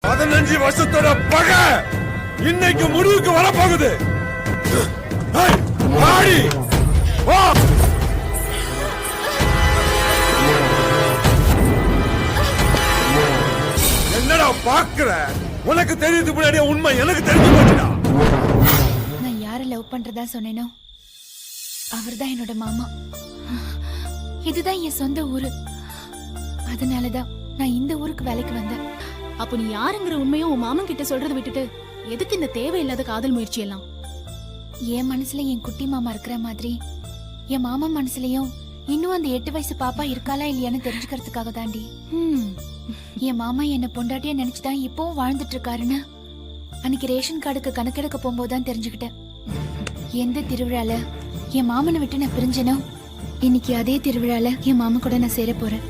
15 வருஷத்தோட பகை இன்னைக்கு முடிவுக்கு வரப்போகுது. என்னடா பாக்குற? உனக்கு தெரியுது முன்னாடியே உண்மை எனக்கு தெரிஞ்சு போச்சுடா. நான் யார லவ் பண்றதா சொன்னேனோ அவர்தான் என்னோட மாமா. இதுதான் என் சொந்த ஊரு. அதனாலதான் நான் இந்த ஊருக்கு வேலைக்கு வந்தேன். அப்ப நீ யாருங்கிற உண்மையும் உன் மாமன் கிட்ட சொல்றதை விட்டுட்டு எதுக்கு இந்த தேவையில்லாத காதல் முயற்சி எல்லாம்? என் மனசுல என் குட்டி மாமா இருக்கிற மாதிரி என் மாமா மனசுலயும் இன்னும் அந்த 8 வயசு பாப்பா இருக்காளா இல்லையான்னு தெரிஞ்சுக்கிறதுக்காக தாண்டி. என் மாமா என்ன பொண்டாட்டியா நினைச்சுதான் இப்பவும் வாழ்ந்துட்டு இருக்காருன்னு அன்னைக்கு ரேஷன் கார்டுக்கு கணக்கெடுக்க போகும்போதுதான் தெரிஞ்சுக்கிட்டேன். எந்த திருவிழால என் மாமனை விட்டு நான் பிரிஞ்சனோ இன்னைக்கு அதே திருவிழால என் மாமா கூட நான் சேர போறேன்.